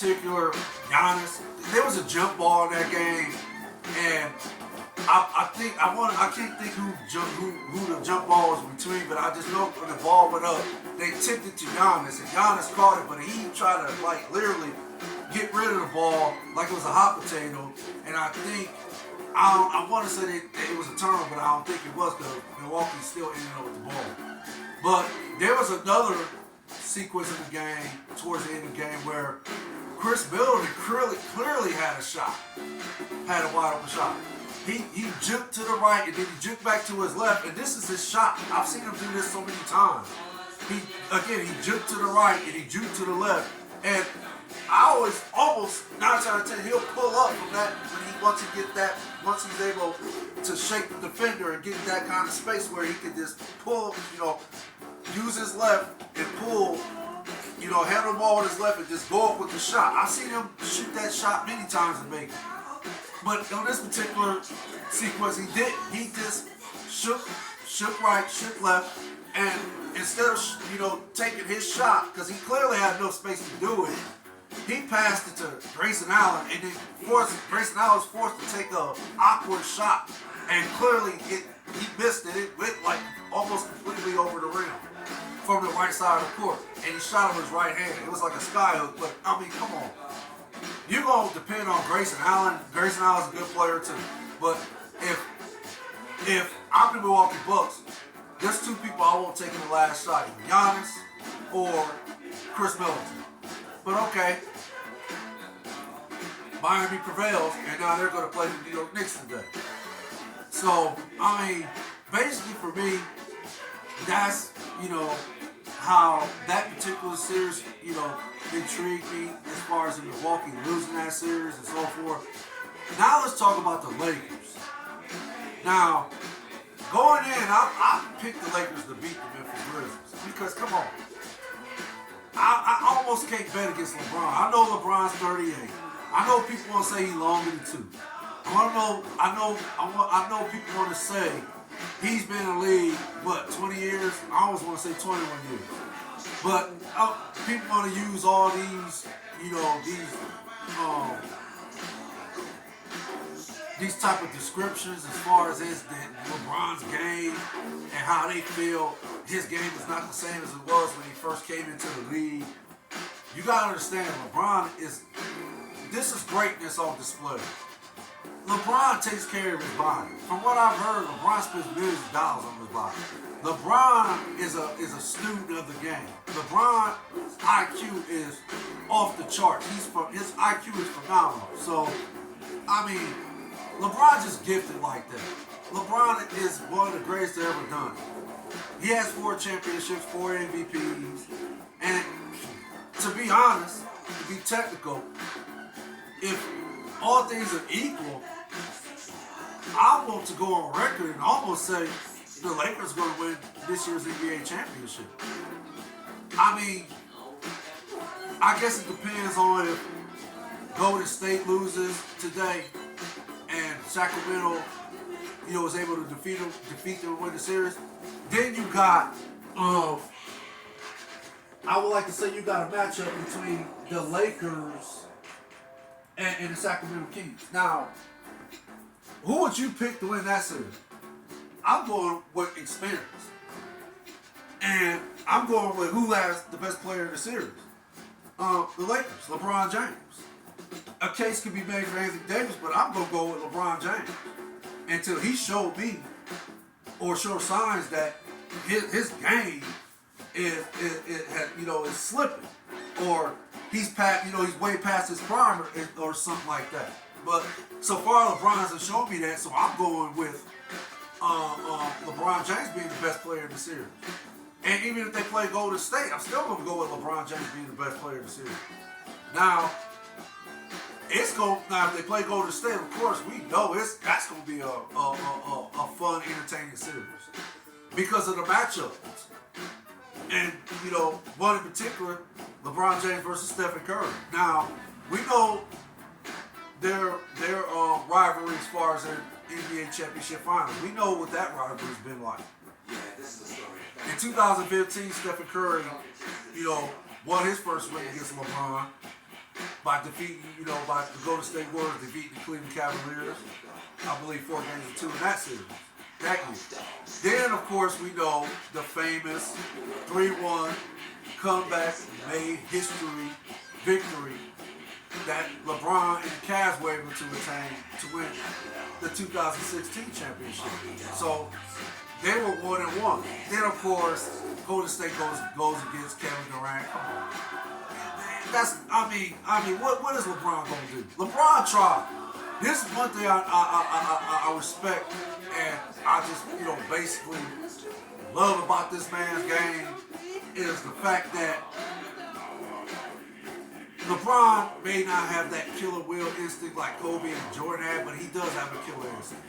particular, Giannis, there was a jump ball in that game, and I can't think who the jump ball was between, but I just know when the ball went up, they tipped it to Giannis, and Giannis caught it, but he tried to like literally get rid of the ball like it was a hot potato, and I want to say that it was a turnover, but I don't think it was because Milwaukee still ended up with the ball. But there was another sequence in the game, towards the end of the game, where Chris Middleton clearly had a shot, had a wide open shot. He juked to the right and then he juked back to his left, and this is his shot. I've seen him do this so many times. He juked to the right and he juked to the left, and I always almost 9 times out of 10 he'll pull up from that once he's able to shake the defender and get that kind of space where he can just pull, use his left and pull, handle the ball with his left and just go up with the shot. I've seen him shoot that shot many times and make it. But on this particular sequence, he didn't. He just shook right, shook left, and instead of taking his shot, because he clearly had no space to do it, he passed it to Grayson Allen, and then Grayson Allen was forced to take an awkward shot, and clearly he missed it. It went like almost completely over the rim from the right side of the court, and he shot with his right hand. It was like a sky hook, but I mean, come on. You're going to depend on Grayson Allen. Grayson Allen's a good player too. But if I'm the Milwaukee Bucks, there's two people I won't take in the last shot, either Giannis or Chris Middleton. But okay, Miami prevails, and now they're going to play the New York Knicks today. So, I mean, basically for me, that's, how that particular series, intrigued me as far as the Milwaukee losing that series and so forth. Now let's talk about the Lakers. Now, going in, I picked the Lakers to beat the Memphis Grizzlies because, come on, I almost can't bet against LeBron. I know LeBron's 38. I know people want to say he's longer than 2. I know people want to say he's been in the league, 20 years? I always want to say 21 years. But people want to use all these type of descriptions as far as LeBron's game and how they feel his game is not the same as it was when he first came into the league. You gotta understand, this is greatness on display. LeBron takes care of his body. From what I've heard, LeBron spends millions of dollars on his body. LeBron is a student of the game. LeBron's IQ is off the charts. His IQ is phenomenal. So, I mean, LeBron just gifted like that. LeBron is one of the greatest to ever done. He has 4 championships, 4 MVPs, and to be honest, to be technical, if all things are equal, I want to go on record and almost say the Lakers are going to win this year's NBA championship. I mean, I guess it depends on if Golden State loses today and Sacramento, is able to defeat them and win the series. Then you got, I would like to say you got a matchup between the Lakers and the Sacramento Kings. Now, who would you pick to win that series? I'm going with experience. And I'm going with who has the best player in the series. The Lakers, LeBron James. A case could be made for Anthony Davis, but I'm going to go with LeBron James until he showed me or showed signs that his game is slipping, or he's way past his prime or something like that. But so far, LeBron hasn't shown me that, so I'm going with LeBron James being the best player in the series. And even if they play Golden State, I'm still going to go with LeBron James being the best player in the series. Now, if they play Golden State, of course, we know that's going to be a fun, entertaining series because of the matchups. And, one in particular, LeBron James versus Stephen Curry. Now, we know their rivalry as far as their NBA championship finals. We know what that rivalry's been like. Yeah, this is the story. In 2015, Stephen Curry, won his first win against LeBron. by defeating, by the Golden State Warriors defeating the Cleveland Cavaliers. I believe 4-2 in that series. That year. Then, of course, we know the famous 3-1 comeback made history victory that LeBron and the Cavs were able to attain to win the 2016 championship. So they were 1-1. Then, of course, Golden State goes against Kevin Durant. Come on. What is LeBron going to do? LeBron tried. This is one thing I respect, and I just, basically love about this man's game is the fact that LeBron may not have that killer will instinct like Kobe and Jordan had, but he does have a killer instinct.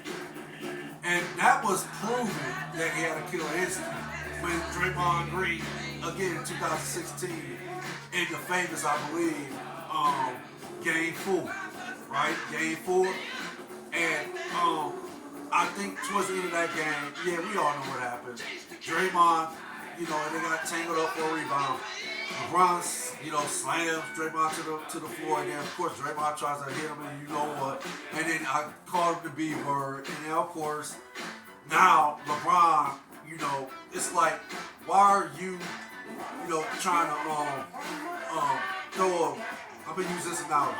And that was proven that he had a killer instinct when Draymond Green, again in 2016, in the famous, I believe, Game 4, right? Game 4. And I think towards the end of that game, yeah, we all know what happened. Draymond, they got tangled up for a rebound. LeBron, slams Draymond to the floor, and then of course Draymond tries to hit him, and you know what? And then I called him the B word, and then of course now LeBron, it's like, why are you, trying to throw a? I'm gonna use this analogy.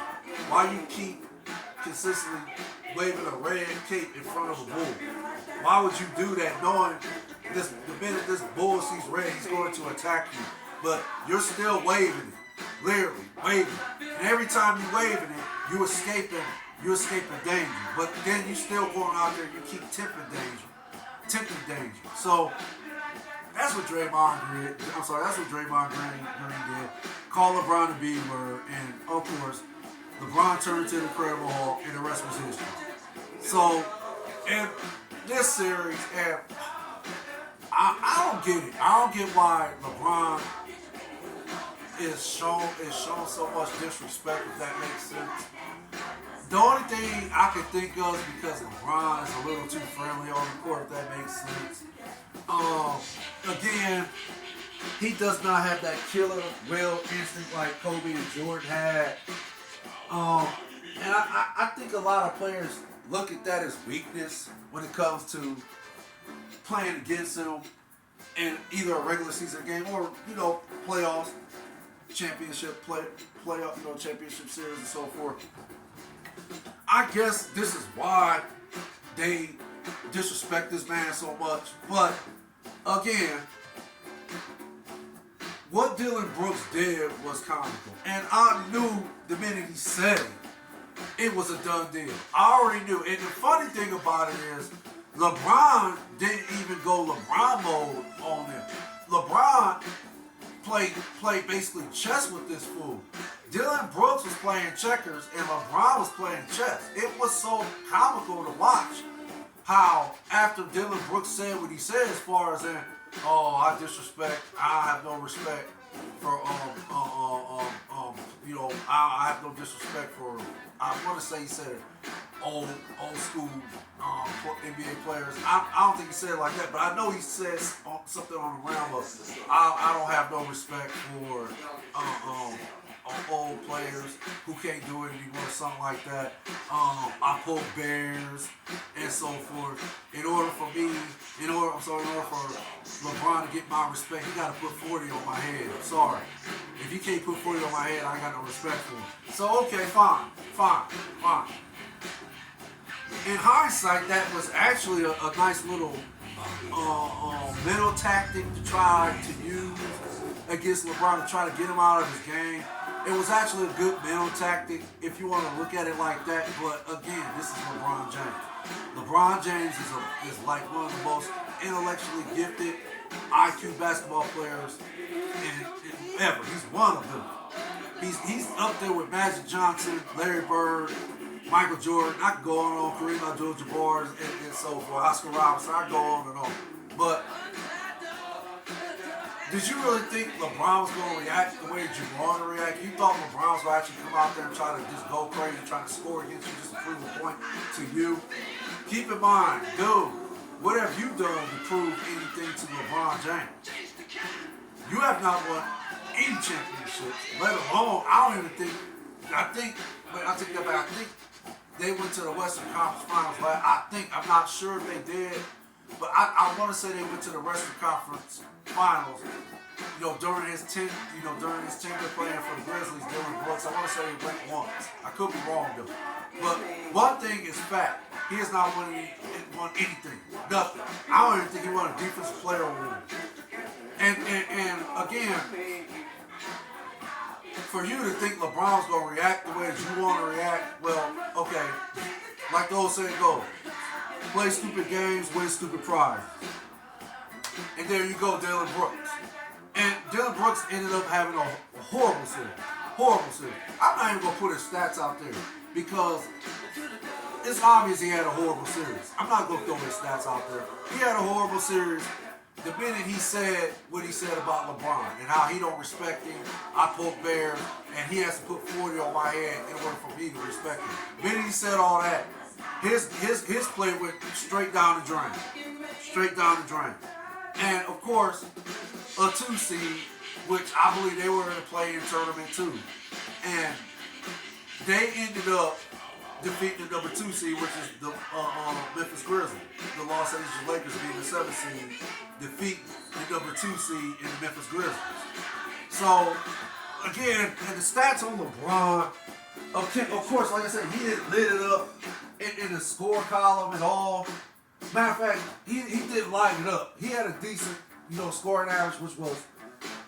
Why you keep consistently waving a red cape in front of a bull? Why would you do that, knowing the minute this bull sees red, he's going to attack you? But you're still waving it, literally waving it. And every time you're waving it, you're escaping danger. But then you still going out there, you keep tempting danger. So that's what Draymond did. That's what Draymond Green did. Call LeBron the B word, and of course, LeBron turned to the Incredible Hulk, and the rest was history. So in this series, and I don't get it. I don't get why LeBron is shown so much disrespect, if that makes sense. The only thing I can think of is because LeBron is a little too friendly on the court, if that makes sense. Again, he does not have that killer will instinct like Kobe and Jordan had. And I think a lot of players look at that as weakness when it comes to playing against him in either a regular season game or, playoffs, championship playoff, championship series and so forth. I guess this is why they disrespect this man so much. But again, what Dylan Brooks did was comical. And I knew the minute he said it was a done deal. I already knew. And the funny thing about it is, LeBron didn't even go LeBron mode on him. LeBron played basically chess with this fool. Dylan Brooks was playing checkers and LeBron was playing chess. It was so comical to watch how after Dylan Brooks said what he said as far as I have no respect for I have no disrespect for, I want to say he said it, old school NBA players. I don't think he said it like that, but I know he said something on the realm of I don't have no respect for old players who can't do it anymore, something like that. I pull bears and so forth. In order for LeBron to get my respect, he got to put 40 on my head. I'm sorry. If he can't put 40 on my head, I got no respect for him. So okay, fine. In hindsight, that was actually a nice little mental tactic to try to use against LeBron to try to get him out of his game. It was actually a good mental tactic if you want to look at it like that. But again, this is LeBron James. LeBron James is like one of the most intellectually gifted IQ basketball players ever. He's one of them. He's up there with Magic Johnson, Larry Bird, Michael Jordan. I could go on, Kareem Abdul-Jabbar, and so forth. Oscar Robertson. I go on and on. But did you really think LeBron was going to react the way Jabbar to react? You thought LeBron was going to actually come out there and try to just go crazy, trying to score against you just to prove a point to you? Keep in mind, dude, what have you done to prove anything to LeBron James? You have not won any championships, let alone, I don't even think I think, but I take that back. I think they went to the Western Conference Finals. But I'm not sure if they did, but I want to say they went to the Western Conference Finals. During his tenure playing for the Grizzlies, Dylan Brooks, I want to say he went once. I could be wrong though. But one thing is fact: he has not won anything, nothing. I don't even think he won a Defensive Player award. And again, for you to think LeBron's gonna react the way that you want to react, well, okay. Like the old saying goes, play stupid games, win stupid prizes. And there you go, Dylan Brooks. And Dylan Brooks ended up having a horrible series. Horrible series. I'm not even gonna put his stats out there because it's obvious he had a horrible series. I'm not gonna throw his stats out there. He had a horrible series. The minute he said what he said about LeBron and how he don't respect him, I poke bears, and he has to put 40 on my head in order for me to respect him. The minute he said all that, his play went straight down the drain. Straight down the drain. And of course, a 2 seed, which I believe they were in the play-in tournament too. And they ended up defeating the number 2 seed, which is the Memphis Grizzlies. The Los Angeles Lakers being the 7th seed, defeat the number 2 seed in the Memphis Grizzlies. So, again, and the stats on LeBron, of course, like I said, he didn't lit it up in the score column at all. Matter of fact, he didn't light it up. He had a decent, scoring average, which was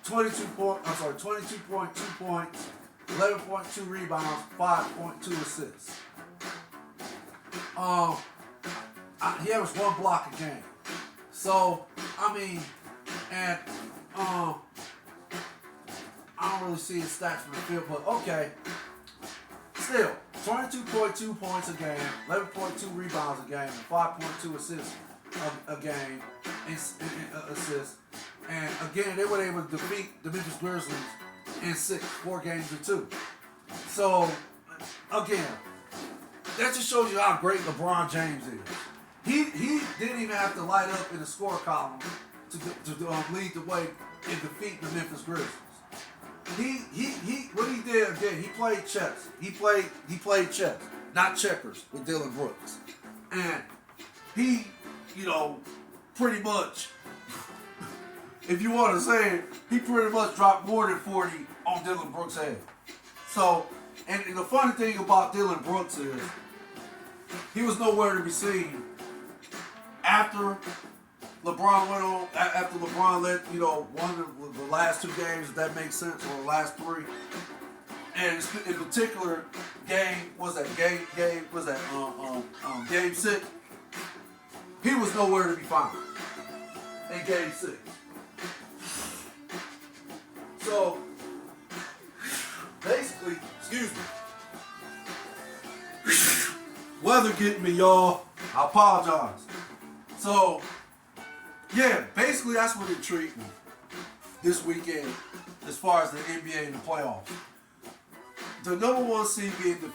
22.2 points, 11.2 rebounds, 5.2 assists. He averaged 1 block a game. So, I mean, and I don't really see his stats from the field, but okay. Still, 22.2 points a game, 11.2 rebounds a game, and 5.2 assists a game, assists. And again, they were able to defeat the Memphis Grizzlies in 4 games to 2. So, again, that just shows you how great LeBron James is. He didn't even have to light up in the score column to lead the way in defeating the Memphis Grizzlies. What he did again, he played chess. He played chess, not checkers, with Dylan Brooks. And he, pretty much, if you want to say it, he pretty much dropped more than 40 on Dylan Brooks' head. So, and the funny thing about Dylan Brooks is, he was nowhere to be seen after LeBron went on, after LeBron led, one of the last 2 games, if that makes sense, or the last 3. And in particular, game 6, he was nowhere to be found in game 6. So, basically, excuse me, weather getting me, y'all. I apologize. So, yeah, basically that's what intrigued me this weekend as far as the NBA and the playoffs. The number 1 seed being defeated